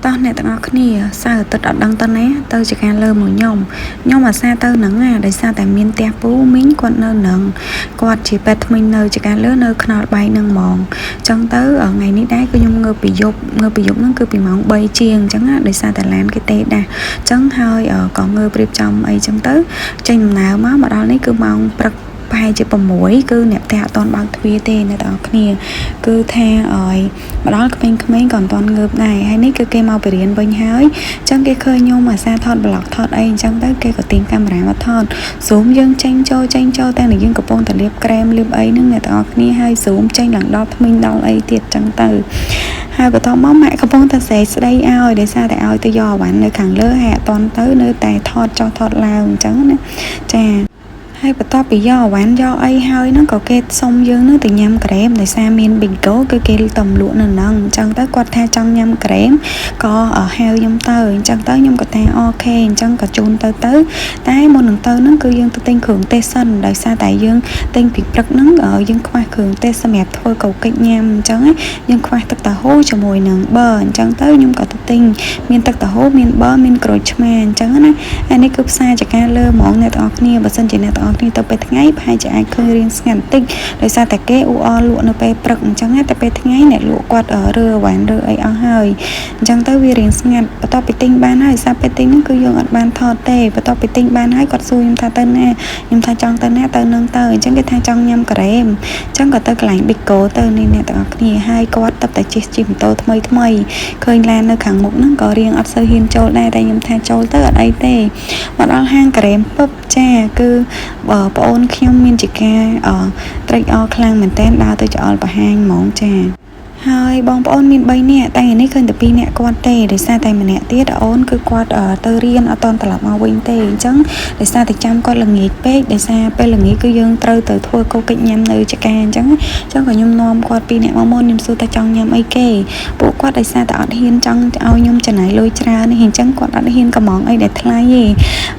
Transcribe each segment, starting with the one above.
ตอนเนี่ยต่างគ្នាសៅទឹកអត់ដឹងទៅណាទៅជាការលើមួយខ្ញុំអាសាទៅហ្នឹងដោយសារតែមានផ្ទះពូមីងគាត់នៅហ្នឹងគាត់ជាពេទ្យថ្មីនៅជាការលើនៅខ្នល់បែកហ្នឹងហ្មងអញ្ចឹងទៅថ្ងៃនេះដែរគឺខ្ញុំងើបពីយប់ហ្នឹងគឺពីម៉ោង3ជាងអញ្ចឹងដោយសារតែឡានគេទេដែរអញ្ចឹងហើយក៏ងើបរៀបចំអីអញ្ចឹងទៅចេញដំណើរមកដល់នេះគឺម៉ោងព្រឹកប្រហែលជា6គឺអ្នកផ្ទះអត់ទាន់បើកទ្វារទេអ្នកទាំងអស់គ្នាគឺថាមកដល់ក្មេងៗក៏អត់ទាន់ងើបដែរហើយនេះគឺគេមកបរៀនវិញហើយអញ្ចឹងគេឃើញខ្ញុំអាសាថតប្លុកថតអីអញ្ចឹងទៅគេក៏ទាញកាមេរ៉ាមកថត zoom យើងចេញចូលតែយើងកំពុងតែលាបក្រែមលាបអីហ្នឹងអ្នកទាំងអស់គ្នាហើយ zoom ចេញឡើងដល់ថ្មីដល់អីទៀតអញ្ចឹងទៅហើយបន្ទាប់មកម៉ាក់កំពុងតែស្រែកស្ដីឲ្យដោយសារតែឲ្យទៅយកអវ៉ាន់នៅខាងលើហើយអត់ទាន់ទៅនៅតែថតចុះថតឡើងអញ្ចឹងណាចាហើយបន្ទាប់ពីយកអវ៉ាន់យកអីហើយហ្នឹងក៏គេសុំយើងនឹងទៅញ៉ាំក្រែមដោយសារមាន bingo គឺគេតំលក់នៅហ្នឹងអញ្ចឹងទៅគាត់ថាចង់ញ៉ាំក្រែមក៏ហៅខ្ញុំទៅអញ្ចឹងទៅខ្ញុំក៏ថាអូខេអញ្ចឹងក៏ជូនទៅតែមុននឹងទៅហ្នឹងគឺយើងទៅទិញគ្រឿងទេសសិនដោយសារតែយើងទិញពីព្រឹកហ្នឹងយើងខ្វះគ្រឿងទេសសម្រាប់ធ្វើកៅកិច្ចញ៉ាំអញ្ចឹងយើងខ្វះទឹកតាហូជាមួយនឹងប៊ឺអញ្ចឹងទៅខ្ញុំក៏ទៅទិញមានទឹកតាហូមានប៊ឺមានក្រូចឆ្មាអញ្ចឹងណាហើយនេះគឺផ្សារចការលើហ្មងអ្នកទាំងអស់គ្នាបើសិនជាអ្នកទាំងគ្នាទៅពេលថ្ងៃប្រហែលជាអាចឃើញរៀងស្ងាត់បន្តិចដោយសារតែគេអ៊ូអរលក់នៅពេលព្រឹកអញ្ចឹងតែពេលថ្ងៃអ្នកលក់គាត់រើវ៉ាន់រើអីអស់ហើយអញ្ចឹងទៅវារៀងស្ងាត់បន្ទាប់ពីទិញបានហើយសារពេលទិញហ្នឹងគឺយើងអត់បានថតទេបន្ទាប់ពីទិញបានហើយគាត់សួរខ្ញុំថាទៅណាខ្ញុំថាចង់ទៅណាទៅនឹងទៅអញ្ចឹងគេថាចង់ញ៉ាំក្រែមអញ្ចឹងក៏ទៅកន្លែង Bigo ទៅនេះអ្នកទាំងអស់គ្នាហើយគាត់ទៅតែជិះម៉ូតូថ្មីឃើញឡាននៅខាងមុខហ្នឹងក៏រៀងអត់សូវហ៊ានចូលដែរតែខ្ញុំថាចូលទៅអត់អីទេមកដល់ហាងក្រែមពឹបចាគឺបងអូនខ្ញុំមានជាការត្រេកអរខ្លាំងមែនតើដើរទៅចោលបង្ហាញហ្មងចាហើយបងប្អូនមាន3នាក់តែនេះឃើញតែ2នាក់គាត់ទេដោយសារតែម្នាក់ទៀតអូនគឺគាត់ទៅរៀនអត់តន់ត្រឡប់មកវិញទេអញ្ចឹងដោយសារតែចាំគាត់ល្ងាចពេកដោយសារពេលល្ងាចគឺយើងត្រូវទៅធ្វើកូកិច្ចញ៉ាំនៅចការអញ្ចឹងក៏ខ្ញុំនាំគាត់2នាក់មកមុនខ្ញុំសួរថាចង់ញ៉ាំអីគេពួកគាត់ដោយសារតែអត់ហ៊ានចង់ឲ្យខ្ញុំចំណាយលុយច្រើននេះអញ្ចឹងគាត់អត់ហ៊ានកំងអីដែលថ្លៃទេ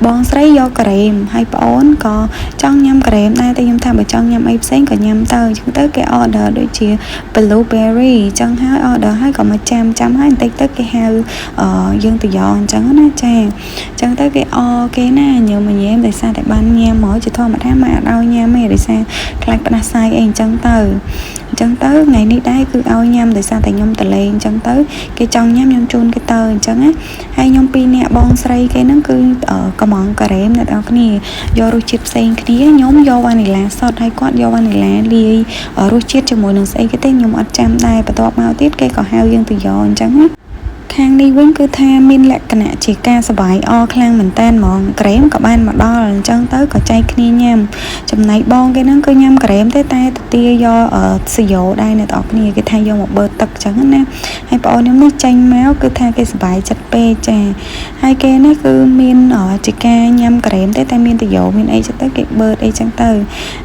បងស្រីយកក្រែមហើយប្អូនក៏ចង់ញ៉ាំក្រែមដែរតែខ្ញុំថាបើចង់ញ៉ាំអីផ្សេងក៏ញ៉ាំទៅអញ្ចឹងទៅគេ order ដូចជា blueberryចឹងហើយ order ហើយក៏មកចាំហើយបន្តិចទៅគេហៅយើងទៅយកអញ្ចឹងណាចាអញ្ចឹងទៅគេគេណាញើមញ៉ែមដោយសារតែបានញ៉ាំមកជាធម្មតាមកអត់ឲ្យញ៉ាំទេដោយសារខ្លាចផ្ដាសាយអីអញ្ចឹងទៅថ្ងៃនេះដែរគឺឲ្យញ៉ាំដោយសារតែខ្ញុំតលេងអញ្ចឹងទៅគេចង់ញ៉ាំខ្ញុំជូនគេទៅអញ្ចឹងណាហើយខ្ញុំ2នាក់បងស្រីគេហ្នឹងគឺកំងការ៉េមអ្នកនរគ្នាយករសជាតិផ្សេងគ្នាខ្ញុំយកវ៉ានីឡាសុតហើយគាត់យកវ៉ានីឡាលាយរសជាតិជាមួយនឹងស្អីគេទេខ្ញុំអត់ចាំដែរបន្ទាប់មកទៀតគេក៏ហៅយើងទៅយកអញ្ចឹងណាខាងនេះវិញគឺថាមានលក្ខណៈជាការសបាយអខ្លាំងមែនតើហ្មងក្រែមក៏បានមកដល់អញ្ចឹងទៅក៏ចែកគ្នាញ៉ាំចំណែកបងគេហ្នឹងគឺញ៉ាំក្រែមទេតែទៅទាយកស៊ីយ៉ូដែរអ្នកនរគ្នាគេថាយកមកបឺតទឹកអញ្ចឹងណាហើយបងអូនខ្ញុំនេះចេញមកគឺថាគេសបាយចិត្តពេកចាហើយគេនេះគឺមានជាការញ៉ាំក្រែមទេតែមានស៊ីយ៉ូមានអីចឹងទៅគេបឺតអីចឹងទៅ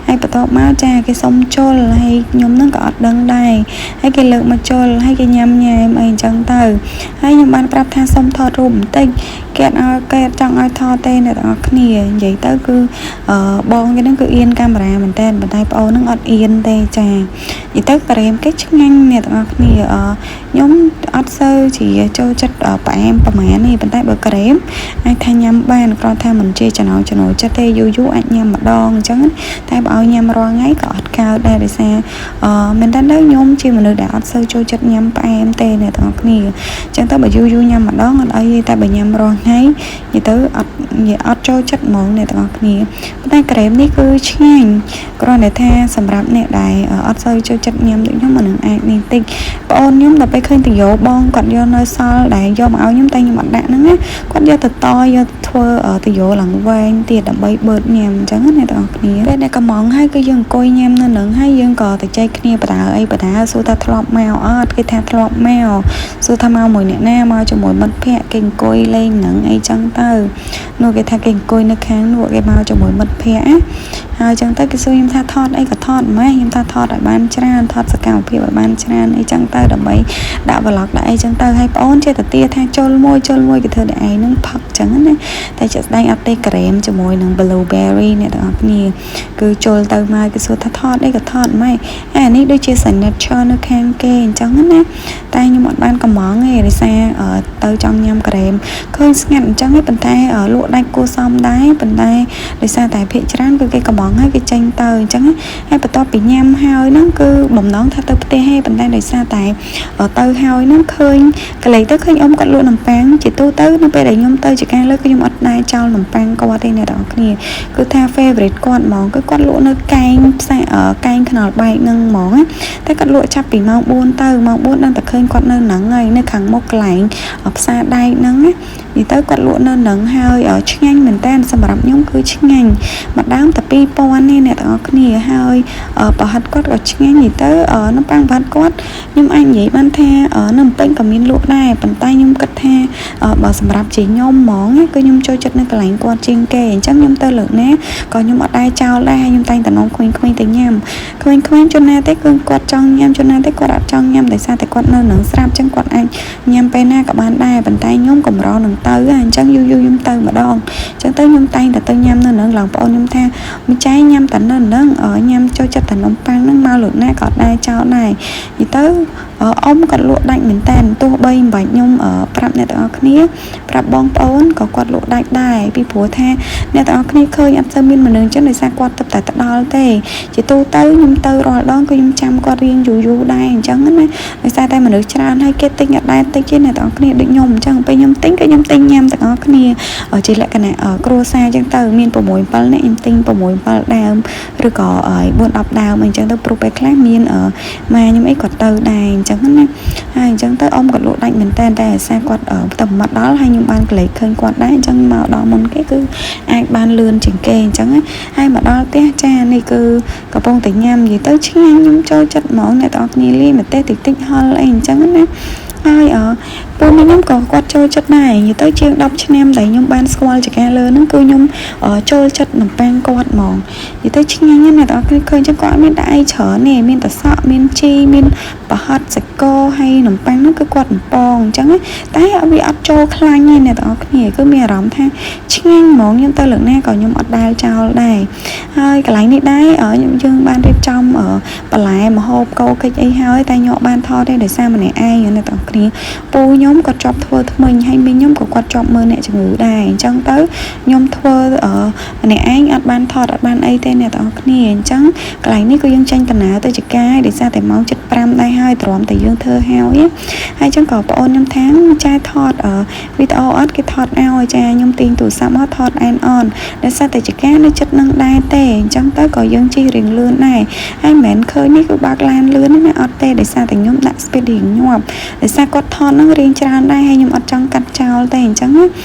ហើយបន្ទាប់មកចាគេសុំជុលហើយខ្ញុំហ្នឹងក៏អត់ដឹងដែរហើយគេលើកមកជុលហើយគេញ៉ាំអីអញ្ចឹងទៅហើយខ្ញុំបានប្រាប់ថាសុំថតរូបបន្តិចគេអត់ចង់ឲ្យថតទេអ្នកទាំងអស់គ្នានិយាយទៅគឺបងគេហ្នឹងគឺអៀនកាមេរ៉ាមែនតើប៉ុន្តែប្អូនហ្នឹងអត់អៀនទេចានិយាយទៅក្រែមគេឆ្ងាញ់អ្នកទាំងអស់គ្នាខ្ញុំអត់សូវជាចូលចិត្តផ្អែមប្រហែលនេះប៉ុន្តែបើក្រែមអាចថាញ៉ាំបានគ្រាន់តែមិនជាចំណូលចិត្តទេយូរអាចញ៉ាំម្ដងអញ្ចឹងតែបើឲ្យញ៉ាំរាល់ថ្ងៃក៏អត់កើតដែរដោយសារមែនតើខ្ញុំជាមនុស្សដែលអត់សូវចូលចិត្តញ៉ាំផ្អែមទេអ្នកទាំងអស់គ្នាអញ្ចឹងទៅបើយូរញ៉ាំម្ដងអត់អីទេតែបើញ៉ាំរាល់ថ្ងៃនិយាយទៅអត់ចូលចិត្តហ្មងអ្នកទាំងអស់គ្នាប៉ុន្តែក្រែមនេះគឺឆ្ងាញ់គ្រាន់តែថាសម្រាប់អ្នកដែលអត់សូវចូលចិត្តញ៉ាំដូចខ្ញុំមិនអាចនេះតិចបងអូនខ្ញុំដល់ពេលឃើញតាយោបងគាត់យកនៅសល់ដែលយកមកឲ្យខ្ញុំតែខ្ញុំអត់ដាក់ហ្នឹងណាគាត់យកទៅយកធ្វើតាយោឡើងវែងទៀតដើម្បីបឺតញ៉ាំអញ្ចឹងអ្នកទាំងអស់គ្នាពេលដែលកំងហើយគឺយើងអង្គុយញ៉ាំនៅហ្នឹងហើយយើងក៏ទៅចែកគ្នាបដាអីបដាសួរថាធ្លាប់មកអត់គេថាធ្លាប់មកសួរថាមកមួយអ្នកណាមកជាមួយមិត្តភ័ក្តិគេអង្គុយលេងហ្នឹងអីចឹងទៅនោះគេថាគេអង្គុយនៅខាងនោះគេមកជាមួយមិត្តភ័ក្តិហ ហើយចឹងទៅគេសួរខ្ញុំថាថតអីក៏ថតម៉េចខ្ញុំថាថតឲ្យបានច្រើនថតសកម្មភាពឲ្យបានច្រើនអីចឹងទៅដើម្បីដាក់ vlog ដាក់អីចឹងទៅហើយបងអូនចេះតែទាថាចូលមួយគេធ្វើតែឯងនឹងផឹកចឹងណាតែជាក់ស្ដែងអត់ទេក្រែមជាមួយនឹង blueberry អ្នកទាំងអស់គ្នាគឺចូលទៅមកគេសួរថាថតអីក៏ថតម៉េចអានេះដូចជា signature នៅខាងគេអញ្ចឹងណាតែខ្ញុំអត់បានកំងទេដោយសារទៅចង់ញ៉ាំក្រែមឃើញស្ងាត់អញ្ចឹងទេប៉ុន្តែលក់ដាច់គួរសមដែរប៉ុន្តែដោយសារតែភាគច្រើនគឺគេកំងហើយគេចេញទៅអញ្ចឹងហើយបន្ទាប់ពីញ៉ាំហើយហ្នឹងគឺបំណងថាទៅផ្ទះទេប៉ុន្តែដោយសារតែទៅហើយហ្នឹងឃើញកន្លែងទៅឃើញអ៊ំគាត់លក់នំប៉័ងជាទូទៅនៅពេលដែលខ្ញុំទៅជាការលើកខ្ញុំអត់ដែរចោលនំប៉័ងគាត់ទេអ្នកទាំងអស់គ្នាគឺថា favorite គាត់ហ្មងគឺគាត់លក់នៅកែងផ្សារកែងខ្នល់បែកហ្នឹងហ្មងតែគាត់លក់ចាប់ពីម៉ោង 4 ទៅម៉ោង 4 ដល់តែឃើញគាត់នៅហ្នឹងហើយនៅខាងមុខកន្លែងផ្សារដែកហ្នឹងណានិយាយទៅគាត់លក់នៅហ្នឹងហើយឆ្ងាញ់មែនតើសម្រាប់ខ្ញុំគឺឆ្ងាញ់ម្ដងតែ 2000 ទេអ្នកទាំងអស់គ្នាហើយប្រហិតគាត់ក៏ឆ្ងាញ់និយាយទៅនំប៉័ងប្រហិតគាត់ខ្ញុំអាចនិយាយបានថានៅពេញក៏មានលក់ដែរប៉ុន្តែខ្ញុំគិតថាបើសម្រាប់ជាខ្ញុំហ្មងគឺខ្ញុំចូលចិត្តនៅកន្លែងគាត់ជាងគេអញ្ចឹងខ្ញុំទៅលើកណាក៏ខ្ញុំអត់ដែរចោលដែរហើយខ្ញុំតែងតែនាំក្មេងៗទៅញ៉ាំក្មេងៗជនណាទេគឺគាត់ចង់ញ៉ាំជនណាទេគាត់អត់ចង់ញ៉ាំដោយសារតែគាត់នៅនឹងស្រាប់អញ្ចឹងគាត់អាចញ៉ាំពេលណាក៏បានដែរប៉ុន្តែខ្ញុំកម្រនឹងទៅអញ្ចឹងយូរខ្ញុំទៅម្ដងអញ្ចឹងទៅខ្ញុំតែងតែទៅញ៉ាំនៅនឹងឡើងបងខ្ញុំថាម្ចាស់ញ៉ាំតែនៅនឹងញ៉ាំចូលចិត្តតែនំប៉័ងហ្នឹងមកលើកណាក៏ដែរចោលដែរនិយាយទៅអ៊ំគាត់លក់ដាច់មែនតើទោះបីមិនបាច់ខ្ញុំប្រាប់អ្នកទាំងអស់គ្នាប្រាប់បងប្អូនក៏គាត់លក់ដាច់ដែរពីព្រោះថាអ្នកទាំងអស់គ្នាឃើញអត់សូវមានមនុស្សចឹងដោយសារគាត់ទៅតែទៅដល់ទេជាទូទៅខ្ញុំទៅរាល់ដងគឺខ្ញុំចាំគាត់រៀងយូរដែរអញ្ចឹងណាដោយសារតែមនុស្សច្រើនហើយគេទិញអត់ដែរទិញទេអ្នកទាំងអស់គ្នាដូចខ្ញុំអញ្ចឹងពេលខ្ញុំទិញក៏ខ្ញុំទិញញ៉ាំទាំងអស់គ្នាជាលក្ខណៈគ្រួសារអញ្ចឹងទៅមាន6 7នាក់ខ្ញុំទិញ6 7ដើមឬក៏4 10ដើមអញ្ចឹងទៅព្រោះពេលខ្លះមានម៉ាខ្ញុំអីគាត់ទៅដែរអញ្ចឹងណាហើយអញ្ចឹងទៅអ៊ំគាត់លក់ដាច់មែនតើតែអាសាគាត់ទៅមកដល់ហើយខ្ញុំបានកលេចឃើញគាត់ដែរអញ្ចឹងមកដល់មុនគេគឺអាចបានលឿនជាងគេអញ្ចឹងហើយមកដល់ផ្ទះចានេះគឺកំពុងតែញ៉ាំនិយាយទៅឆ្ងាញ់ខ្ញុំចូលចិត្តហ្មងអ្នកទាំងអស់គ្នាលាយម្ទេសតិចហល់អីអញ្ចឹងណាហើយពួកខ្ញុំក៏គាត់ចូលចិត្តដែរនិយាយទៅជាង10ឆ្នាំដែលខ្ញុំបានស្គាល់ចការលើហ្នឹងគឺខ្ញុំចូលចិត្តនំប៉័ងគាត់ហ្មងនិយាយទៅឆ្ងាញ់ណាស់អ្នកទាំងអស់គ្នាឃើញចឹងគាត់អត់មានដាក់អីច្រើនទេមានតែសក់មានជីមានប្រហិតសាច់គោហើយនំប៉័ងហ្នឹងគឺគាត់បំពងអញ្ចឹងតែវាអត់ចូលខ្លាញ់ទេអ្នកទាំងអស់គ្នាគឺមានអារម្មណ៍ថាឆ្ងាញ់ហ្មងខ្ញុំទៅលើកណាក៏ខ្ញុំអត់ដែលចោលដែរហើយកន្លែងនេះដែរយើងបានរៀបចំបន្លែម្ហូបកោកិច្ចអីហើយតែញក់បានថតទេដោយសារម្នាក់ឯងអ្នកទាំងអស់គ្នាពូខ្ញុំគាត់ជាប់ធ្វើថ្មិញហើយមីងខ្ញុំក៏គាត់ជាប់មើលអ្នកជំងឺដែរអញ្ចឹងទៅខ្ញុំធ្វើម្នាក់ឯងអត់បានថតអត់បានអីទេអ្នកទាំងអស់គ្នាអញ្ចឹងកន្លែងនេះគឺយើងចេញដំណើរទៅចកាយដោយសារតែម៉ោង 7:05 ដែរហើយទ្រាំតែយើងធ្វើហើយអញ្ចឹងក៏បងអូនខ្ញុំថាចាថតវីដេអូអត់គេថតឲ្យចាខ្ញុំទាញទូរស័ព្ទមកថតអែនអនដោយសារតែចកានៅចិត្តនឹងដែរទេអញ្ចឹងទៅក៏យើងជិះរៀងលឿនដែរហើយមិនមែនឃើញនេះគឺបើកឡានលឿនណាអត់ទេដោយសារតែខ្ញុំដាក់ speed រៀងញាប់ដោយសារគាត់ថតនឹងរៀងច្រើនដែរហើយខ្ញុំអត់ចង់កាត់ចោលទេអញ្ចឹង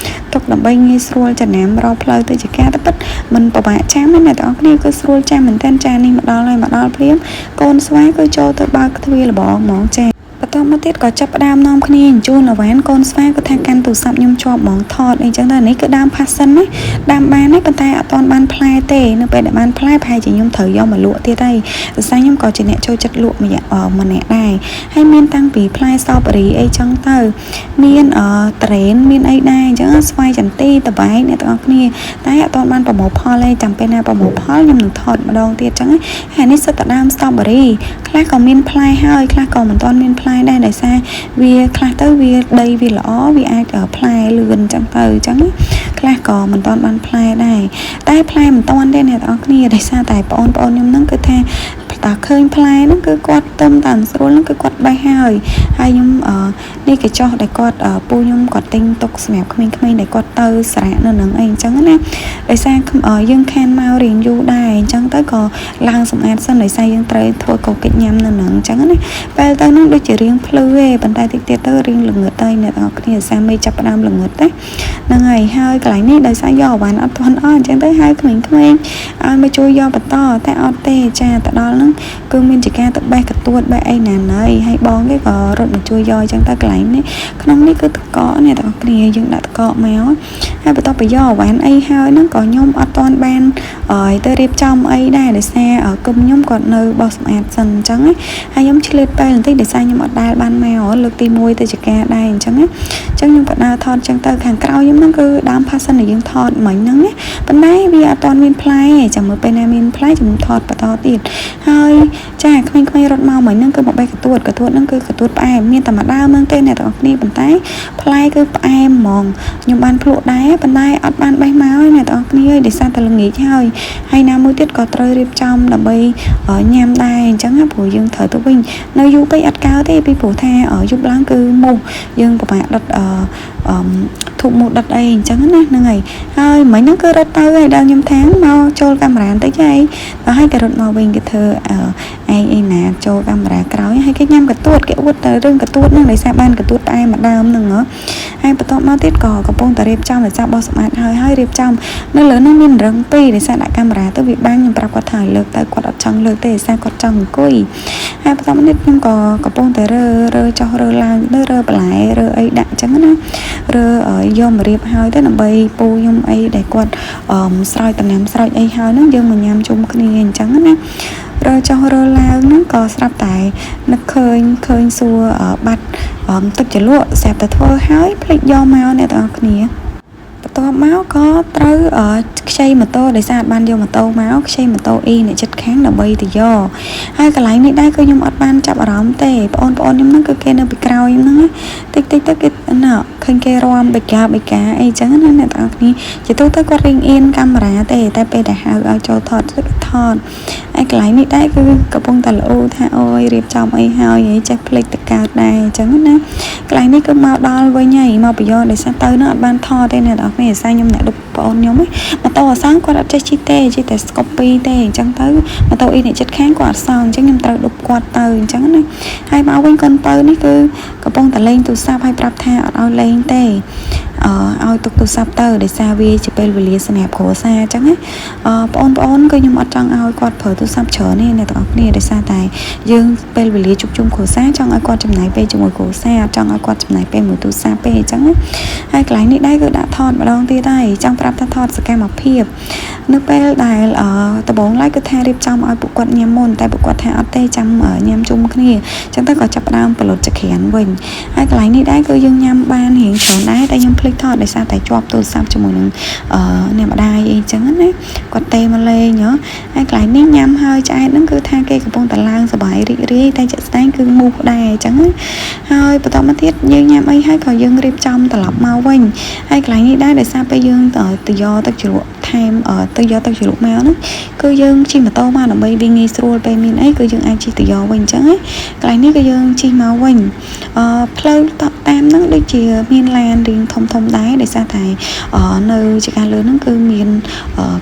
ទុកដើម្បីងាយស្រួលចំណាំរកផ្លូវទៅចកាតែពិតមិនពិបាកចាំទេអ្នកទាំងអស់គ្នាគឺស្រួលចាំមែនតើចានេះមកដល់ហើយមកដល់ព្រាមកូនស្វាយគឺចូលទៅបើកទ្វារលបងហ្មងចាបន្តមកទៀតក៏ចាប់ផ្ដើមនាំគ្នាអញ្ជូនអវ៉ានកូនស្វាយគាត់ថាកាន់ទូរស័ព្ទខ្ញុំជាប់ហ្មងថតអីចឹងទៅនេះគឺដើម passion ណាដើមបានទេប៉ុន្តែអត់ទាន់បានផ្លែទេនៅពេលដែលបានផ្លែប្រហែលជាខ្ញុំត្រូវយកមកលក់ទៀតហើយដោយសារខ្ញុំក៏ជាអ្នកចូលចិត្តលក់ម្នាក់ដែរហើយមានតាំងពីផ្លែស្ទ្រូប៊េរីអីចឹងទៅមានត្រេនមានអីដែរអញ្ចឹងស្វាយចន្ទីតបែកអ្នកទាំងអស់គ្នាតែអត់ទាន់បានប្រមូលផលទេចាំពេលណាប្រមូលផលខ្ញុំនឹងថតម្ដងទៀតចឹងហើយនេះសិតតែដើមស្ទ្រូប៊េរីខ្លះក៏មានផ្លែហើយខ្លះក៏មិនទាន់មានផ្លែដែរដោយសារវាខ្លះទៅវាដីវាល្អវាអាចផ្លែលឿនចឹងទៅចឹងខ្លះក៏មិនទាន់បានផ្លែដែរតែផ្លែមិនទាន់ទេអ្នកទាំងអស់គ្នាដោយសារតែបងប្អូនខ្ញុំហ្នឹងគឺថាតើឃើញផ្លែហ្នឹងគឺគាត់ទៅតាមស្រួលហ្នឹងគឺគាត់បេះហើយខ្ញុំនេះគេចោះដែលគាត់ពូខ្ញុំគាត់ទិញទុកសម្រាប់ក្មេងៗដែលគាត់ទៅស្រែនៅនឹងអីអញ្ចឹងណាដោយសារយើងខានមករៀងយូរដែរអញ្ចឹងទៅក៏ឡើងសម្អាតសិនដោយសារយើងត្រូវធ្វើកោកិច្ចញ៉ាំនៅនឹងអញ្ចឹងណាពេលទៅហ្នឹងដូចជារៀងភ្លឺទេប៉ុន្តែតិចទៀតទៅរៀងល្ងឹតទៅអ្នកទាំងអស់គ្នាសារមេចាប់ផ្ដើមល្ងឹតទេហ្នឹងហើយកន្លែងនេះដោយសារយកអវ៉ាន់អត់ទាន់អស់អញ្ចឹងទៅហៅក្មេងៗឲ្យមកជួយយកបន្តតែអត់ទេចាទៅដល់ហ្នឹង គឺមានជាការទៅបេះកទួតបេះអីណាណីហើយបងគេក៏រត់មកជួយយកអញ្ចឹងទៅកន្លែងនេះក្នុងនេះគឺតកកនេះទាំងគ្នាយើងដាក់តកកមកហើយបន្ទាប់ពីយកវ៉ាន់អីហើយហ្នឹងក៏ខ្ញុំអត់ទាន់បានទៅរៀបចំអីដែរដោយសារគុំខ្ញុំគាត់នៅបោះសម្អាតសិនអញ្ចឹងហើយខ្ញុំឆ្លៀតពេលបន្តិចដោយសារខ្ញុំអត់ដែលបានមកលើកទី1ទៅជាការដែរអញ្ចឹងខ្ញុំក៏ដើរថតអញ្ចឹងទៅខាងក្រោយខ្ញុំហ្នឹងគឺដើមផាសិនដែលយើងថតមិញហ្នឹងណាប៉ុន្តែវាអត់ទាន់មានផ្លែចាំមើលពេលណាមានផ្លែខ្ញុំថតបន្តទៀតហើយចាក្មេងៗរត់មកមិញហ្នឹងគឺមកបេះកទួតហ្នឹងគឺកទួតផ្អែមមានតែម្ដងហ្នឹងទេអ្នកទាំងអស់គ្នាប៉ុន្តែផ្លែគឺផ្អែមហ្មងខ្ញុំបានភ្លក់ដែរប៉ុន្តែអត់បានបេះមកហើយអ្នកទាំងអស់គ្នាដោយសារតែល្ងាចហើយណាមួយទៀតក៏ត្រូវរៀបចំដើម្បីញ៉ាំដែរអញ្ចឹងព្រោះយើងត្រូវទៅវិញនៅយូរពេកអត់កើទេពីព្រោះថាយប់ឡើងគឺមូសយើងពិបាកដុតធូបមូសដុតអីអញ្ចឹងណាហ្នឹងហើយមិញហ្នឹងគឺរត់ទៅហើយដល់ខ្ញុំថាមកចូលកាមេរ៉ាបន្តិចហើយដល់ហើយក៏រត់មកវិញគេធ្វើឯងអីណាចូលកាមេរ៉ាក្រោយហើយគេញ៉ាំកទួតគេអួតទៅរឿងកទួតហ្នឹងដោយសារបានកទួតផ្អែមម្ដងហ្នឹងហើយបន្ទាប់មកទៀតក៏កំពុងតែរៀបចំដោយសារបោះសម្អាតហើយរៀបចំនៅលើហ្នឹងមានរឹងពីរដោយសារដាក់កាមេរ៉ាទៅវាបាញ់ខ្ញុំប្រាប់គាត់ថាលើកទៅគាត់អត់ចង់លើកទេដោយសារគាត់ចង់អង្គុយហើយបន្ទាប់នេះខ្ញុំក៏កំពុងតែរើចុះរើឡើងរើបន្លែរើអីដាក់អញ្ចឹងណារើយកមករៀបហើយទៅដើម្បីពូខ្ញុំអីដែលគាត់ស្រោចតំណាំស្រោចអីហើយហ្នឹងយើងមកញ៉ាំជុំគ្នាអញ្ចឹងណារើចុះរើឡើងហ្នឹងក៏ស្រាប់តែនឹកឃើញសួរបាត់ទឹកជ្រលក់ស្រាប់តែធ្វើហើយភ្លេចយកមកអ្នកទាំងអស់គ្នាបន្ទាប់មកក៏ត្រូវខ្ចីម៉ូតូដោយសារអត់បានយកម៉ូតូមកខ្ចីម៉ូតូអ៊ីអ្នកចិត្តខាងដើម្បីទៅយកហើយកន្លែងនេះដែរគឺខ្ញុំអត់បានចាប់អារម្មណ៍ទេបងប្អូនខ្ញុំហ្នឹងគឺគេនៅពីក្រោយហ្នឹងតិចទៅគេឃើញគេរាំបិកាអីចឹងណាអ្នកទាំងអស់គ្នាជាទូទៅគាត់រៀងអៀនកាមេរ៉ាទេតែពេលដែលហៅឲ្យចូលថតហើយកន្លែងនេះដែរគឺកំពុងតែល្អថាអូយរៀបចំអីហើយចេះភ្លេចទៅកើតដែរអញ្ចឹងណាកន្លែងនេះគឺមកដល់វិញហើយមកប្រយោជន៍ដោយសារទៅនឹងអត់បានថតទេអ្នកទាំងអស់គ្នាដោយសារខ្ញុំអ្នកឌុបបងខ្ញុំម៉ូតូអសងគាត់អត់ចេះជិះទេជិះតែ Scoopy ទេអញ្ចឹងទៅម៉ូតូអ៊ីអ្នកចិត្តខាងគាត់អត់សងអញ្ចឹងខ្ញុំត្រូវឌុបគាត់ទៅអញ្ចឹងណាហើយមកវិញកូនបើនេះគឺកំពុងតែលេងទូរស័ព្ទហើយប្រាប់ថាអត់ឲ្យលេងទេឲ្យទុកទូរស័ព្ទទៅដោយសារវាជាពេលវេលាសម្រាប់គ្រួសារអញ្ចឹងណាបងគឺខ្ញុំអត់ចង់ឲ្យគាត់ប្រើទូរស័ព្ទច្រើនទេអ្នកទាំងអស់គ្នាដោយសារតែយើងពេលវេលាជួបជុំគ្រួសារចង់ឲ្យគាត់ចំណាយពេលជាមួយគ្រួសារអត់ចង់ឲ្យគាត់ចំណាយពេលមួយទូរស័ព្ទទេអញ្ចឹងណាហើយកន្លែងនេះដែរគឺដាក់ថតម្ដងទៀតហើយចង់ប្រាប់ថាថតសកម្មភាពនៅពេលដែលដំបូងឡើយគឺថារៀបចំឲ្យពួកគាត់ញ៉ាំមុនតែពួកគាត់ថាអត់ទេចាំញ៉ាំជុំគ្នាអញ្ចឹងទៅក៏ចាប់ផ្ដើមផលិតចក្រានវិញហើយកន្លែងនេះដែរគឺយើងញ៉ាំបានរៀងច្រើនដែរតែខ្ញុំភ្លេចថតដោយសារតែជាប់ទូរស័ព្ទជាមួយនឹងអ្នកម្ដាយអីចឹងណាគាត់ទេមកលេងហើយកន្លែងនេះញ៉ាំហើយឆ្អែតហ្នឹងគឺថាគេកំពុងតែឡើងសប្បាយរីករាយតែជាក់ស្ដែងគឺមូសដែរអញ្ចឹងហើយបន្តមកទៀតយើងញ៉ាំអីហើយក៏យើងរៀបចំត្រឡប់មកវិញហើយកន្លែងនេះដែរដោយសារពេលយើងទៅយកទឹកជ្រក់ថែមទៅយកទឹកជ្រក់មកហ្នឹងគឺយើងជិះម៉ូតូមកដើម្បីវាងាយស្រួលពេលមានអីគឺយើងអាចជិះទៅយកវិញអញ្ចឹងកន្លែងនេះគឺយើងជិះមកវិញផ្លូវតាមហ្នឹងដូចជាមានឡានរៀងធំដែរដោយសារតែនៅជាការលើហ្នឹងគឺមាន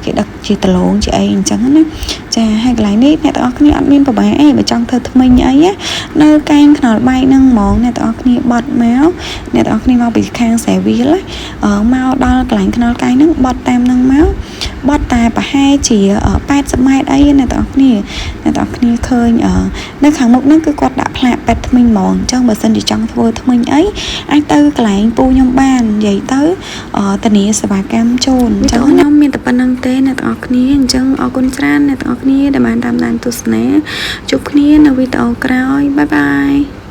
គេដឹកជាដលងជាអីអញ្ចឹងណាចាហើយកន្លែងនេះអ្នកទាំងអស់គ្នាអត់មានប្របាអីបើចង់ធ្វើថ្មិញអីនៅកែងខ្នល់បែកហ្នឹងហ្មងអ្នកទាំងអស់គ្នាបត់មកអ្នកទាំងអស់គ្នាមកពីខាងសាវីលមកដល់កន្លែងខ្នល់កែងហ្នឹងបត់តាមហ្នឹងមកបត់តែប្រហែលជា80ម៉ែត្រអីអ្នកទាំងអស់គ្នាឃើញនៅខាងមុខហ្នឹងគឺគាត់ដាក់ផ្លាកប៉ែតថ្មិញហ្មងអញ្ចឹងបើសិនជាចង់ធ្វើថ្មិញអីអាចទៅកន្លែងពូខ្ញុំបាននិយាយទៅធានាសេវាកម្មជូនអញ្ចឹងខ្ញុំមានតែប៉ុណ្្នឹងទេអ្នកទាំងអស់គ្នាអញ្ចឹងអរគុណច្រើនអ្នកទាំងអស់គ្នាដែលបានតាមដានទស្សនាជួបគ្នានៅវីដេអូក្រោយបាយបាយ